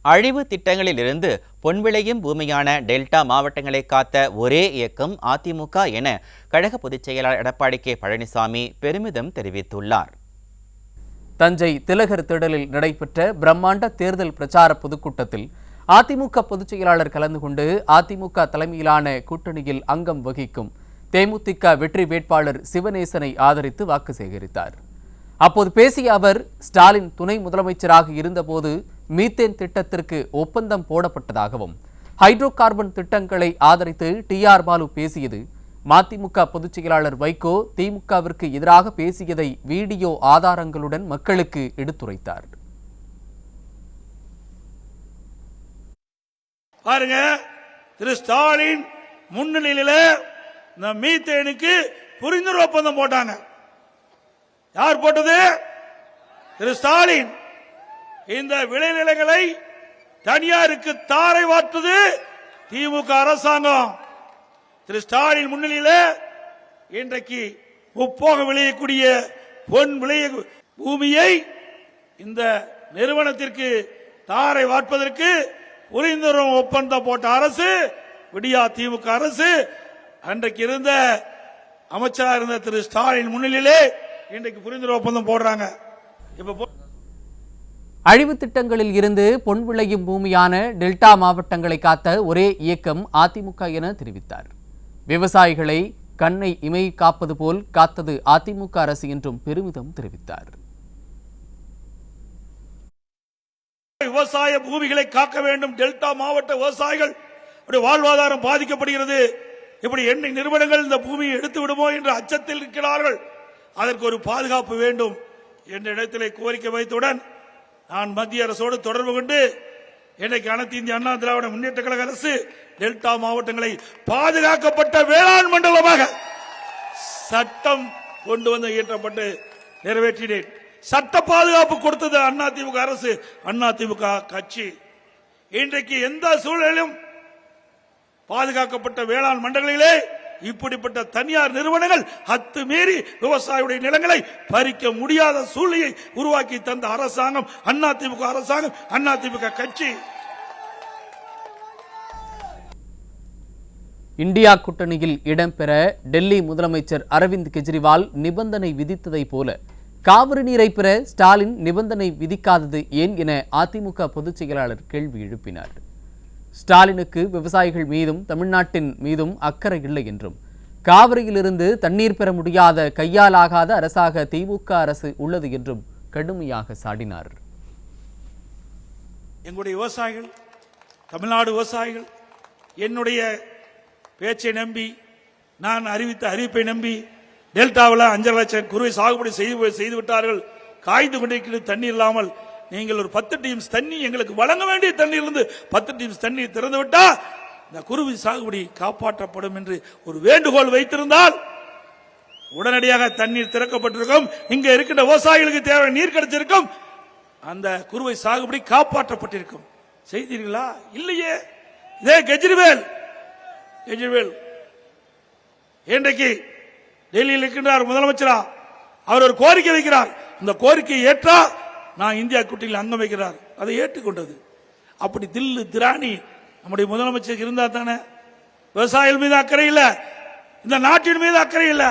அழிவு திட்டங்களிலிருந்து பொன் விளையும் பூமியான டெல்டா மாவட்டங்களை காத்த ஒரே இயக்கம் அதிமுக என கழக பொதுச் செயலாளர் எடப்பாடி கே பழனிசாமி பெருமிதம் தெரிவித்துள்ளார். தஞ்சை திலகர் திடலில் நடைபெற்ற பிரம்மாண்ட தேர்தல் பிரச்சார பொதுக்கூட்டத்தில் அதிமுக பொதுச் செயலாளர் கலந்து கொண்டு அதிமுக தலைமையிலான கூட்டணியில் அங்கம் வகிக்கும் தேமுதிக வெற்றி வேட்பாளர் சிவநேசனை ஆதரித்து வாக்கு சேகரித்தார். அப்போது பேசிய அவர், ஸ்டாலின் துணை முதலமைச்சராக இருந்தபோது மீத்தேன் திட்டத்திற்கு ஒப்பந்தம் போடப்பட்டதாகவும் ஹைட்ரோ கார்பன் திட்டங்களை ஆதரித்து TR பாலு பேசியது மதிமுக பொதுச் செயலாளர் வைகோ திமுகவிற்கு எதிராக பேசியதை வீடியோ ஆதாரங்களுடன் மக்களுக்கு எடுத்துரைத்தார். பாருங்க, திரு ஸ்டாலின் முன்னிலையில இந்த மீத்தேனுக்கு புரிந்துணர்வு ஒப்பந்தம் போட்டாங்க. யார் போட்டது? திரு ஸ்டாலின். இந்த விளைநிலங்களை தனியாருக்கு தாரை வார்த்தது திமுக அரசாங்கம். திரு ஸ்டாலின் முன்னிலையில் இன்றைக்கு முப்போக விளையக்கூடிய பொன் விளைய பூமியை இந்த நிறுவனத்திற்கு தாரை வார்ப்பதற்கு புரிந்துணர்வு ஒப்பந்தம் போட்ட அரசு விடியா திமுக அரசு. அன்றைக்கு இருந்த அமைச்சராக இருந்த திரு ஸ்டாலின் முன்னிலையிலே இன்றைக்கு புரிந்துணர்வு ஒப்பந்தம் போடுறாங்க. அழிவு திட்டங்களில் இருந்து பொன் விளையும் பூமியான டெல்டா மாவட்டங்களை காத்த ஒரே இயக்கம் அதிமுக என தெரிவித்தார். விவசாயிகளை கண்ணை இமை காப்பது போல் காத்தது அதிமுக அரசு என்றும் பெருமிதம் தெரிவித்தார். விவசாய பூமிகளை காக்க வேண்டும். டெல்டா மாவட்ட விவசாயிகள் வாழ்வாதாரம் பாதிக்கப்படுகிறது. இப்படி எண்ணெய் நிறுவனங்கள் இந்த பூமியை எடுத்து விடுமோ என்ற அச்சத்தில் இருக்கிறார்கள். அதற்கு ஒரு பாதுகாப்பு வேண்டும் என்ற இடத்திலே கோரிக்கை வைத்தவுடன் நான் மத்திய அரசோடு தொடர்பு கொண்டு இன்றைக்கு அனைத்து இந்திய அண்ணா திராவிட முன்னேற்ற கழக அரசு டெல்டா மாவட்டங்களை பாதுகாக்கப்பட்ட வேளாண் மண்டலமாக சட்டம் கொண்டு வந்து இயற்றப்பட்டு நிறைவேற்றினேன். சட்ட பாதுகாப்பு கொடுத்தது அதிமுக அரசு, அதிமுக கட்சி. இன்றைக்கு எந்த சூழலிலும் பாதுகாக்கப்பட்ட வேளாண் மண்டலங்களிலே இப்படிப்பட்ட தனியார் நிறுவனங்கள் அத்துமீறி விவசாயியுடைய நிலங்களை பறிக்க முடியாத சூழ்நிலையை உருவாக்கி தந்த அரசாங்கம் அதிமுக அரசாங்கம், அதிமுக கட்சி. இந்தியா கூட்டணியில் இடம்பெற டெல்லி முதலமைச்சர் அரவிந்த் கெஜ்ரிவால் நிபந்தனை விதித்ததை போல காவிரி நீரை பெற ஸ்டாலின் நிபந்தனை விதிக்காதது ஏன் என அதிமுக பொதுச் செயலாளர் கேள்வி எழுப்பினார். ஸ்டாலினுக்கு விவசாயிகள் மீதும் தமிழ்நாட்டின் மீதும் அக்கறை இல்லை என்றும் காவிரியிலிருந்து தண்ணீர் பெற முடியாத கையாலாகாத அரசாக திமுக அரசு உள்ளது என்றும் கடுமையாக சாடினார். எங்களுடைய விவசாயிகள், தமிழ்நாடு விவசாயிகள் என்னுடைய பேச்சை நம்பி, நான் அறிவித்த அறிவிப்பை நம்பி டெல்டாவில் 5 லட்சம் குறுவை சாகுபடி செய்து விட்டார்கள். காய்ந்து கொண்டிருக்கிறது தண்ணீர் இல்லாமல். நீங்கள் ஒரு 10 டீம்ஸ் தண்ணி எங்களுக்கு வழங்க வேண்டிய தண்ணீரிலிருந்து 10 டீம்ஸ் தண்ணீர் திறந்து விட்டால் இந்த குருவி சாகுபடி காப்பாற்றப்படும் என்று ஒரு வேண்டுகோள் வைத்திருந்தால் உடனடியாக தண்ணீர் திறக்கப்பட்டிருக்கும். இங்க இருக்கின்ற விவசாயிகளுக்கு தேவையான நீர் கிடைச்சிருக்கும். அந்த குருவை சாகுபடி காப்பாற்றப்பட்டிருக்கும். செய்தீர்களா? இல்லையே. இதே கெஜ்ரிவால் இன்றைக்கு டெல்லியில் இருக்கின்றார் முதலமைச்சரா. அவர் ஒரு கோரிக்கை வைக்கிறார். இந்த கோரிக்கையை ஏற்றா நான் இந்தியா கூட்டணியில் அங்கம் வைக்கிறார். அதை ஏற்றுக்கொண்டது. அப்படி தில்லு திராணி நம்முடைய முதலமைச்சர் இருந்தா தானே. விவசாயிகள் மீது அக்கறை இல்லை, இந்த நாட்டின் மீது அக்கறை இல்லை.